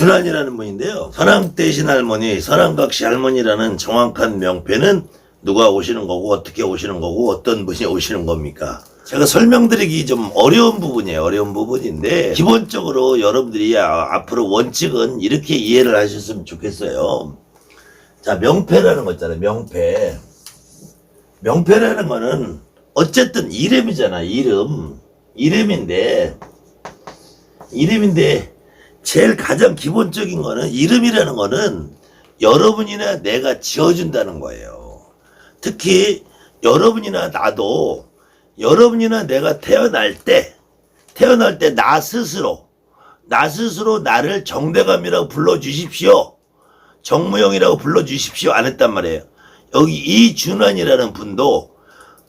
준환이라는 분인데요. 선왕대신 할머니, 선왕각시 할머니라는 정확한 명패는 누가 오시는 거고 어떻게 오시는 거고 어떤 분이 오시는 겁니까? 제가 설명드리기 좀 어려운 부분이에요. 어려운 부분인데 기본적으로 여러분들이 앞으로 원칙은 이렇게 이해를 하셨으면 좋겠어요. 자, 명패라는 거 있잖아요. 명패. 명패라는 거는 어쨌든 이름이잖아. 이름인데 제일 가장 기본적인 거는 이름이라는 거는 여러분이나 내가 지어준다는 거예요. 특히 여러분이나 나도 여러분이나 내가 태어날 때 나 스스로 나를 정대감이라고 불러주십시오. 정무영이라고 불러주십시오. 안 했단 말이에요. 여기 이준환이라는 분도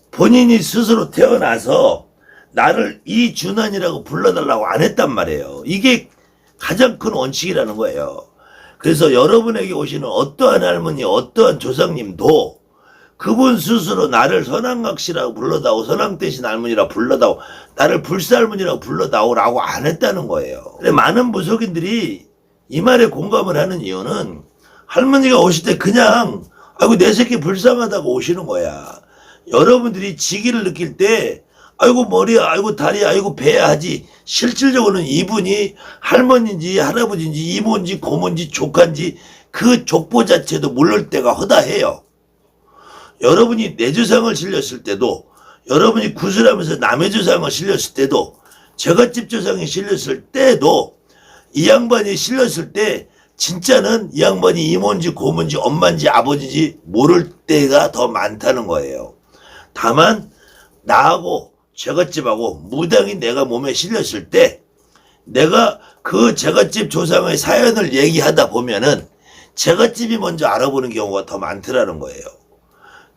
본인이 스스로 태어나서 나를 이준환이라고 불러달라고 안 했단 말이에요. 이게 가장 큰 원칙이라는 거예요. 그래서 여러분에게 오시는 어떠한 할머니, 어떠한 조상님도 그분 스스로 나를 선왕각시라고 불러다오, 선왕대신 할머니라고 불러다오, 나를 불사할머니라고 불러다오라고 안 했다는 거예요. 근데 많은 무속인들이 이 말에 공감을 하는 이유는 할머니가 오실 때 그냥 아이고 내 새끼 불쌍하다고 오시는 거야. 여러분들이 지기를 느낄 때 아이고 머리야, 아이고 다리야, 아이고 배야 하지 실질적으로는 이분이 할머니인지 할아버지인지 이모인지 고모인지 조카인지 그 족보 자체도 모를 때가 허다해요. 여러분이 내 조상을 실렸을 때도, 여러분이 구슬하면서 남의 조상을 실렸을 때도, 제갓집 조상이 실렸을 때도 이 양반이 실렸을 때 진짜는 이 양반이 이모인지 고모인지 엄마인지 아버지인지 모를 때가 더 많다는 거예요. 다만 나하고 제갓집하고 무당이 내가 몸에 실렸을 때 내가 그 제갓집 조상의 사연을 얘기하다 보면은 제갓집이 먼저 알아보는 경우가 더 많더라는 거예요.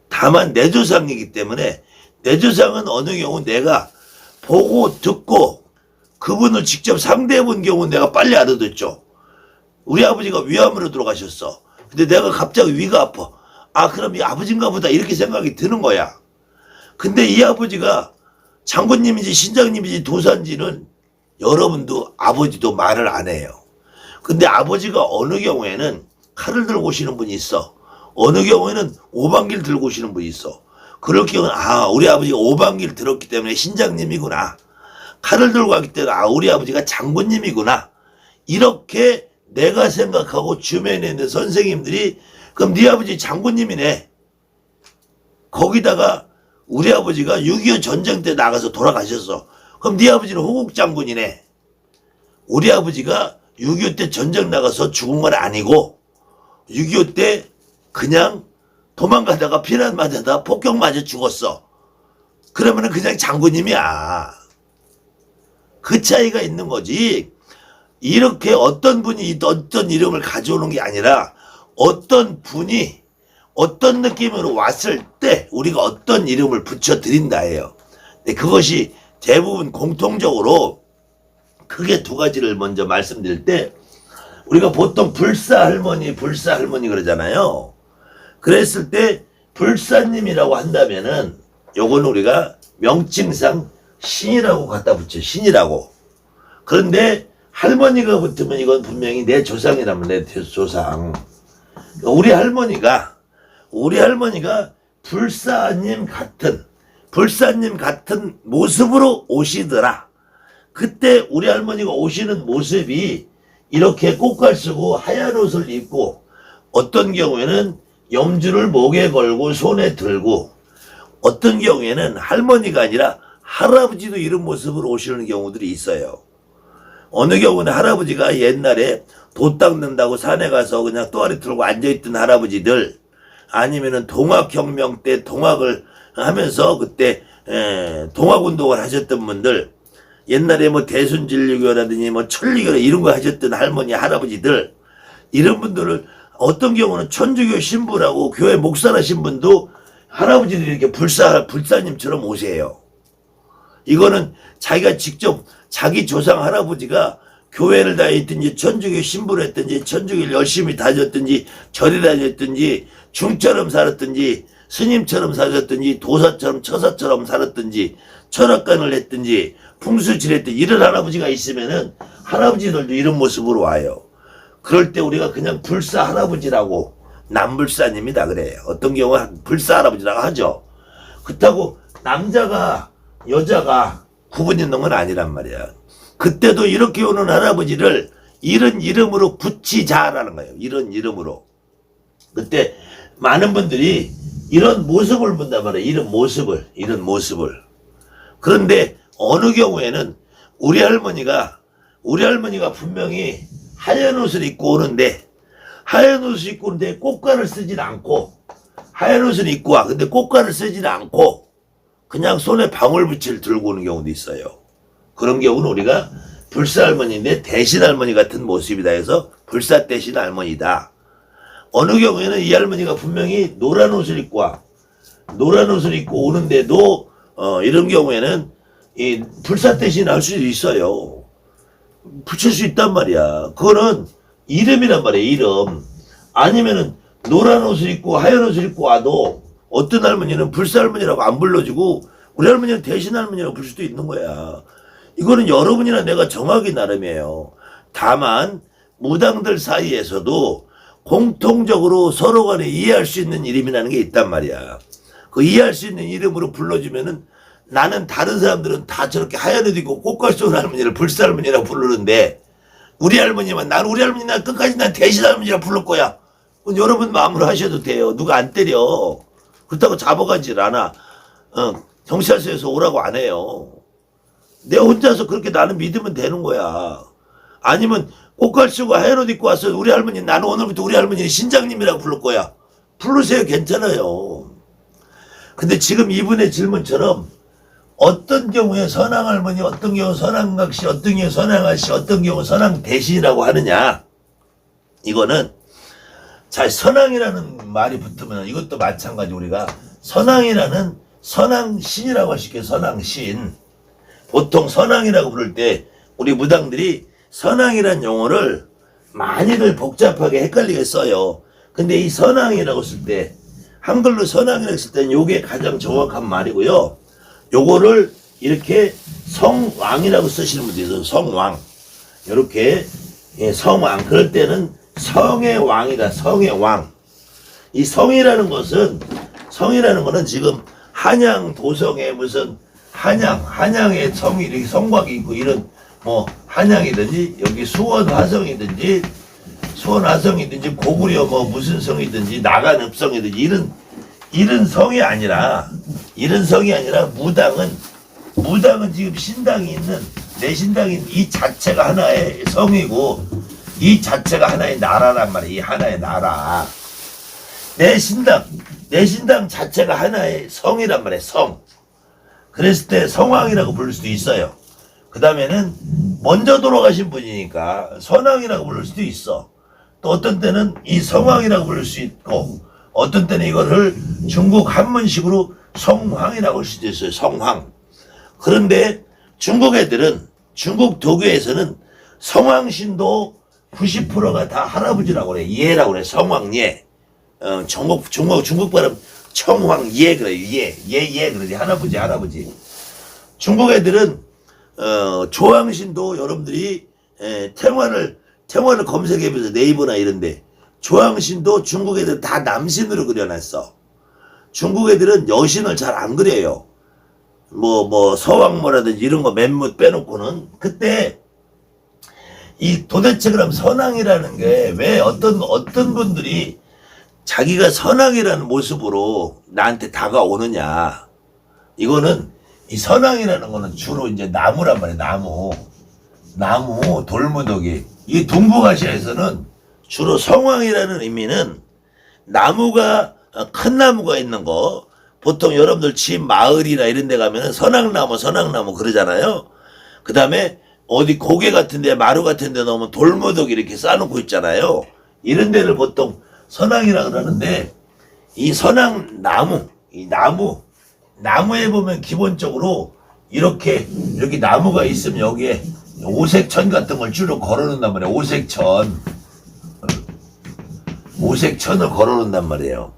다만 내 조상이기 때문에 내 조상은 어느 경우 내가 보고 듣고 그분을 직접 상대해 본 경우 내가 빨리 알아듣죠. 우리 아버지가 위암으로 돌아가셨어. 근데 내가 갑자기 위가 아파. 아, 그럼 이 아버지인가 보다 이렇게 생각이 드는 거야. 근데 이 아버지가 장군님인지 신장님인지 도사인지는 여러분도 아버지도 말을 안 해요. 근데 아버지가 어느 경우에는 칼을 들고 오시는 분이 있어. 어느 경우에는 오방기를 들고 오시는 분이 있어. 그럴 경우는 우리 아버지가 오방기를 들었기 때문에 신장님이구나. 칼을 들고 왔기 때문에 우리 아버지가 장군님이구나. 이렇게 내가 생각하고 주변에 있는 선생님들이 그럼 네 아버지 장군님이네. 거기다가 우리 아버지가 6.25 전쟁 때 나가서 돌아가셨어. 그럼 네 아버지는 호국장군이네. 우리 아버지가 6.25 때 전쟁 나가서 죽은 건 아니고 6.25 때 그냥 도망가다가 피난 맞아다 폭격 맞아 죽었어. 그러면은 그냥 장군님이야. 그 차이가 있는 거지. 이렇게 어떤 분이 어떤 이름을 가져오는 게 아니라 어떤 분이 어떤 느낌으로 왔을 때 우리가 어떤 이름을 붙여드린다예요. 근데 그것이 대부분 공통적으로 크게 두 가지를 먼저 말씀드릴 때 우리가 보통 불사할머니 그러잖아요. 그랬을 때 불사님이라고 한다면은 요건 우리가 명칭상 신이라고 갖다 붙여. 신이라고. 그런데 할머니가 붙으면 이건 분명히 내 조상이라면 내 조상. 우리 할머니가 불사님 같은 모습으로 오시더라. 그때 우리 할머니가 오시는 모습이 이렇게 꽃갈 쓰고 하얀 옷을 입고 어떤 경우에는 염주를 목에 걸고 손에 들고 어떤 경우에는 할머니가 아니라 할아버지도 이런 모습으로 오시는 경우들이 있어요. 어느 경우는 할아버지가 옛날에 돛 닦는다고 산에 가서 그냥 또아리 들고 앉아있던 할아버지들 아니면은 동학혁명 때 동학을 하면서 그때 동학운동을 하셨던 분들 옛날에 뭐 대순진리교라든지 뭐 천리교라 이런 거 하셨던 할머니 할아버지들 이런 분들을 어떤 경우는 천주교 신부라고 교회 목사라신 분도 할아버지들이 이렇게 불사님처럼 오세요. 이거는 자기가 직접 자기 조상 할아버지가 교회를 다녔든지 천주교 신부를 했든지 천주교를 열심히 다녔든지 절에 다녔든지 중처럼 살았든지 스님처럼 사셨든지 도사처럼 처사처럼 살았든지 철학관을 했든지 풍수지냈든지 이런 할아버지가 있으면은 할아버지들도 이런 모습으로 와요. 그럴 때 우리가 그냥 불사 할아버지라고, 남불사님이다 그래요. 어떤 경우는 불사 할아버지라고 하죠. 그렇다고 남자가 여자가 구분 있는 건 아니란 말이야. 그때도 이렇게 오는 할아버지를 이런 이름으로 붙이자라는 거예요. 이런 이름으로. 그때 많은 분들이 이런 모습을 본단 말이에요. 이런 모습을. 그런데 어느 경우에는 우리 할머니가 분명히 하얀 옷을 입고 오는데, 하얀 옷을 입고 오는데 꽃가를 쓰진 않고, 하얀 옷을 입고 와. 근데 꽃가를 쓰진 않고 그냥 손에 방울붙이를 들고 오는 경우도 있어요. 그런 경우는 우리가 불사 할머니인데 대신 할머니 같은 모습이다 해서 불사 대신 할머니다. 어느 경우에는 이 할머니가 분명히 노란 옷을 입고 와. 노란 옷을 입고 오는데도 이런 경우에는 이 불사 대신 할 수도 있어요. 붙일 수 있단 말이야. 그거는 이름이란 말이야. 이름. 아니면은 노란 옷을 입고 하얀 옷을 입고 와도 어떤 할머니는 불사 할머니라고 안 불러주고 우리 할머니는 대신 할머니라고 부를 수도 있는 거야. 이거는 여러분이나 내가 정하기 나름이에요. 다만 무당들 사이에서도 공통적으로 서로 간에 이해할 수 있는 이름이라는 게 있단 말이야. 그 이해할 수 있는 이름으로 불러주면은 나는 다른 사람들은 다 저렇게 하얀 옷 입고 꽃갈 쏘는 할머니를 불사 할머니라고 부르는데 우리 할머니만 난 우리 할머니 난 끝까지 난 대신 할머니라고 부를 거야. 여러분 마음으로 하셔도 돼요. 누가 안 때려. 그렇다고 잡아가질 않아. 경찰서에서 오라고 안 해요. 내 혼자서 그렇게 나는 믿으면 되는 거야. 아니면 꽃갈 쓰고 하얀 옷 입고 와서 우리 할머니 나는 오늘부터 우리 할머니 신장님이라고 부를 거야. 부르세요. 괜찮아요. 근데 지금 이분의 질문처럼 어떤 경우에 선왕할머니, 어떤 경우 선왕각시, 어떤 경우 선왕아씨, 어떤 경우 선왕대신이라고 하느냐. 이거는 자, 선왕이라는 말이 붙으면 이것도 마찬가지 우리가 선왕이라는 선왕신이라고 할 수 있겠어요. 선왕신. 보통 선왕이라고 부를 때 우리 무당들이 선왕이라는 용어를 많이들 복잡하게 헷갈리게 써요. 근데 이 선왕이라고 쓸 때 한글로 선왕이라고 쓸 때는 요게 가장 정확한 말이고요. 요거를 이렇게 성왕이라고 쓰시는 분도 있어요. 성왕. 요렇게 성왕. 그럴 때는 성의 왕이다. 성의 왕. 이 성이라는 거는 지금 한양 도성에 무슨 한양에 성이 이렇게 성곽이 있고 이런 뭐 한양이든지 여기 수원 화성이든지 고구려 뭐 무슨 성이든지 나간읍성이든지 이런 성이 아니라 무당은 지금 신당이 있는 내 신당인 이 자체가 하나의 성이고 이 자체가 하나의 나라란 말이야. 이 하나의 나라. 내 신당 자체가 하나의 성이란 말이야. 성. 그랬을 때 성왕이라고 부를 수도 있어요. 그 다음에는 먼저 돌아가신 분이니까 선왕이라고 부를 수도 있어. 또 어떤 때는 이 성왕이라고 부를 수 있고 어떤 때는 이거를 중국 한문식으로 성황이라고 할 수도 있어요. 성황. 그런데 중국 애들은 중국 도교에서는 성황신도 90%가 다 할아버지라고 그래. 예라고 그래. 성황예. 중국 발음 청황예 그래요. 예 그러지. 할아버지. 중국 애들은 조항신도 여러분들이 태화를 검색해보세요. 네이버나 이런데 조항신도 중국 애들 다 남신으로 그려놨어. 중국 애들은 여신을 잘 안 그려요. 뭐 서왕모라든지 이런 거 맨못 빼놓고는. 그때 이 도대체 그럼 선왕이라는 게 왜 어떤 분들이 자기가 선왕이라는 모습으로 나한테 다가오느냐. 이거는 이 선왕이라는 거는 주로 이제 나무란 말이에요. 나무 돌무더기. 이 동북아시아에서는 주로 성왕이라는 의미는 나무가 큰 나무가 있는 거. 보통 여러분들 집 마을이나 이런 데 가면은 선왕나무 그러잖아요. 그 다음에 어디 고개 같은 데 마루 같은 데 넣으면 돌무더기 이렇게 쌓아놓고 있잖아요. 이런 데를 보통 선왕이라 그러는데 이 선왕나무, 이 나무에 보면 기본적으로 이렇게 나무가 있으면 여기에 오색천 같은 걸 주로 걸어놓는단 말이에요. 오색천을 걸어놓는단 말이에요.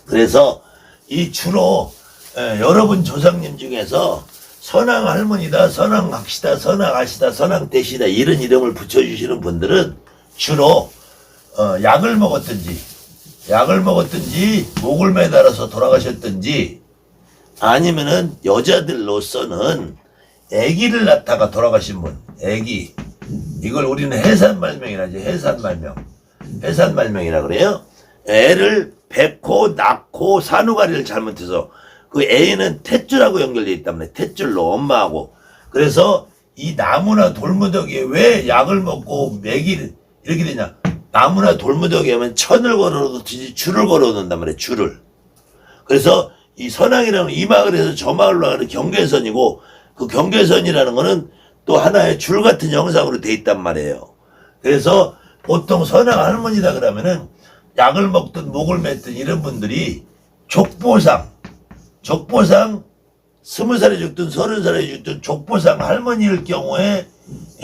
그래서 이 주로 여러분 조상님 중에서 선왕할머니다, 선왕각시다, 선왕아시다, 선왕대시다 이런 이름을 붙여주시는 분들은 주로 약을 먹었든지 목을 매달아서 돌아가셨든지 아니면은 여자들로서는 아기를 낳다가 돌아가신 분, 아기. 이걸 우리는 해산말명이라 하죠. 해산말명이라 그래요. 애를 뵙고 낳고 산후가리를 잘못해서 그 애는 탯줄하고 연결되어 있단 말이에요. 탯줄로 엄마하고. 그래서 이 나무나 돌무더기에 왜 약을 먹고 맥이 이렇게 되냐. 나무나 돌무더기에 하면 천을 걸어놓듯이 줄을 걸어놓는단 말이에요. 줄을. 그래서 이 선왕이라는 이 마을에서 저 마을로 가는 경계선이고 그 경계선이라는 거는 또 하나의 줄 같은 형상으로 돼 있단 말이에요. 그래서 보통 선왕 할머니다 그러면은 약을 먹든 목을 맸든 이런 분들이 족보상 20살에 죽든 30살에 죽든 족보상 할머니일 경우에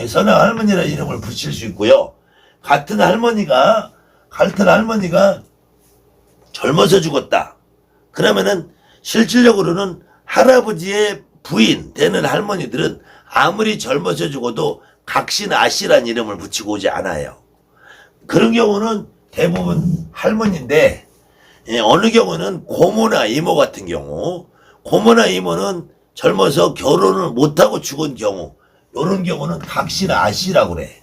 선왕 할머니라는 이름을 붙일 수 있고요. 같은 할머니가 젊어서 죽었다. 그러면은 실질적으로는 할아버지의 부인 되는 할머니들은 아무리 젊어서 죽어도 각신 아씨란 이름을 붙이고 오지 않아요. 그런 경우는 대부분 할머니인데 어느 경우는 고모나 이모 같은 경우 고모나 이모는 젊어서 결혼을 못하고 죽은 경우 이런 경우는 각신 아씨라고 그래.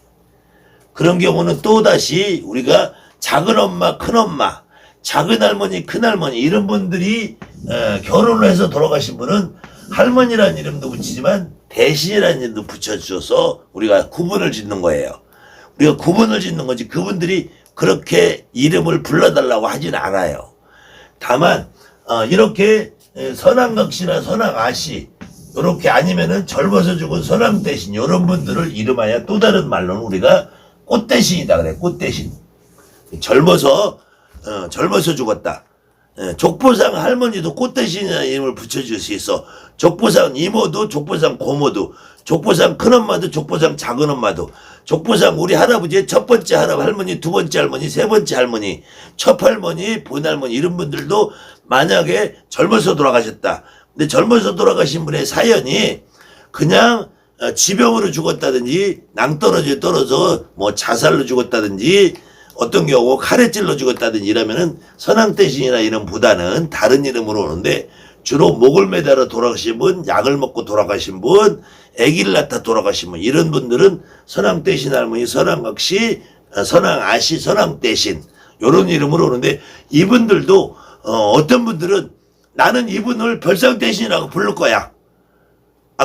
그런 경우는 또다시 우리가 작은 엄마 큰엄마 작은 할머니 큰할머니 이런 분들이 결혼을 해서 돌아가신 분은 할머니라는 이름도 붙이지만 대신이라는 이름도 붙여줘서 우리가 구분을 짓는 거예요. 우리가 구분을 짓는 거지 그분들이 그렇게 이름을 불러달라고 하진 않아요. 다만 이렇게 선왕각시나 선왕아씨 이렇게 아니면은 젊어서 죽은 선왕대신 이런 분들을 이름하여 또 다른 말로는 우리가 꽃대신이다 그래. 꽃대신. 젊어서 죽었다. 족보상 할머니도 꽃대신이라는 이름을 붙여줄 수 있어. 족보상 이모도 족보상 고모도 족보상 큰엄마도 족보상 작은엄마도 족보상 우리 할아버지의 첫 번째 할머니 두 번째 할머니 세 번째 할머니 첩할머니 본할머니 이런 분들도 만약에 젊어서 돌아가셨다. 근데 젊어서 돌아가신 분의 사연이 그냥 지병으로 죽었다든지 낭떠러지에 떨어져 뭐 자살로 죽었다든지 어떤 경우 칼에 찔러 죽었다든지 이러면은 선왕대신이나 이름보다는 다른 이름으로 오는데 주로 목을 매달아 돌아가신 분, 약을 먹고 돌아가신 분, 아기를 낳다 돌아가신 분 이런 분들은 선왕대신 할머니, 선왕각시, 선왕아씨, 선왕대신 이런 이름으로 오는데 이분들도 어떤 분들은 나는 이분을 별상대신이라고 부를 거야.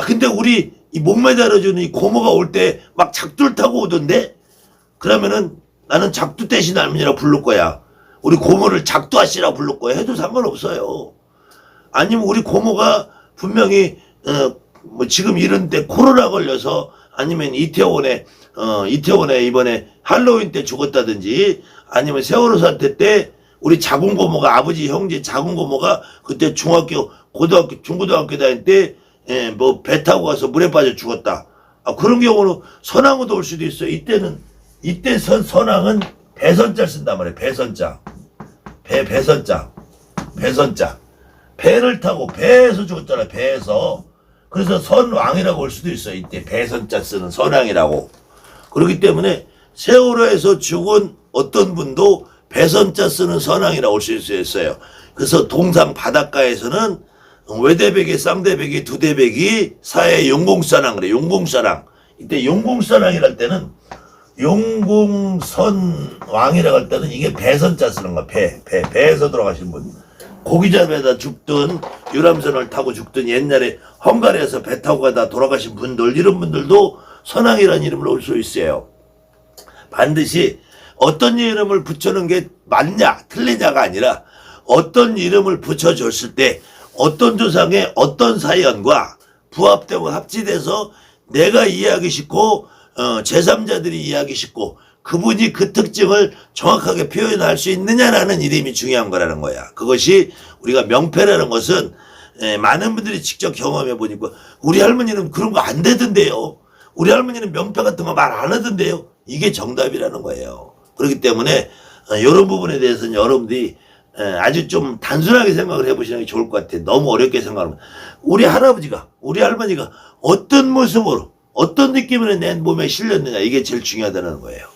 근데 우리 이 목 매달아주는 이 고모가 올 때 막 작두를 타고 오던데 그러면은 나는 작두 대신 할머니라고 부를 거야. 우리 고모를 작두아씨라고 부를 거야. 해도 상관없어요. 아니면 우리 고모가 분명히 뭐 지금 이런데 코로나 걸려서 아니면 이태원에 이번에 할로윈 때 죽었다든지 아니면 세월호 사태 때 우리 작은 고모가 아버지 형제 작은 고모가 그때 중학교 고등학교 중고등학교 다닐 때 뭐 배 타고 가서 물에 빠져 죽었다. 그런 경우는 선왕으로 올 수도 있어요. 이때 선왕은 배선자 쓴단 말이에요. 배선자. 배선자. 배를 타고 배에서 죽었잖아요. 배에서. 그래서 선왕이라고 올 수도 있어요. 이때 배선자 쓰는 선왕이라고. 그렇기 때문에 세월호에서 죽은 어떤 분도 배선자 쓰는 선왕이라고 올 수 있어요. 그래서 동상 바닷가에서는 외대백이 쌍대백이 두대백이 사해 용궁선왕 그래. 용궁선왕. 이때 용궁선왕이랄 때는 용궁선왕이라고 할 때는 이게 배선자 쓰는 거야. 배에서 돌아가신 분. 고기 잡에다 죽든 유람선을 타고 죽든 옛날에 헝가리에서 배 타고 가다 돌아가신 분들 이런 분들도 선왕이라는 이름으로 올 수 있어요. 반드시 어떤 이름을 붙여놓은 게 맞냐 틀리냐가 아니라 어떤 이름을 붙여줬을 때 어떤 조상의 어떤 사연과 부합되고 합치돼서 내가 이해하기 쉽고 제3자들이 이해하기 쉽고 그분이 그 특징을 정확하게 표현할 수 있느냐라는 이름이 중요한 거라는 거야. 그것이 우리가 명패라는 것은 많은 분들이 직접 경험해 보니까 우리 할머니는 그런 거 안 되던데요. 우리 할머니는 명패 같은 거 말 안 하던데요. 이게 정답이라는 거예요. 그렇기 때문에 이런 부분에 대해서는 여러분들이 아주 좀 단순하게 생각을 해보시는 게 좋을 것 같아요. 너무 어렵게 생각하면 우리 할아버지가 우리 할머니가 어떤 모습으로 어떤 느낌으로 내 몸에 실렸느냐 이게 제일 중요하다는 거예요.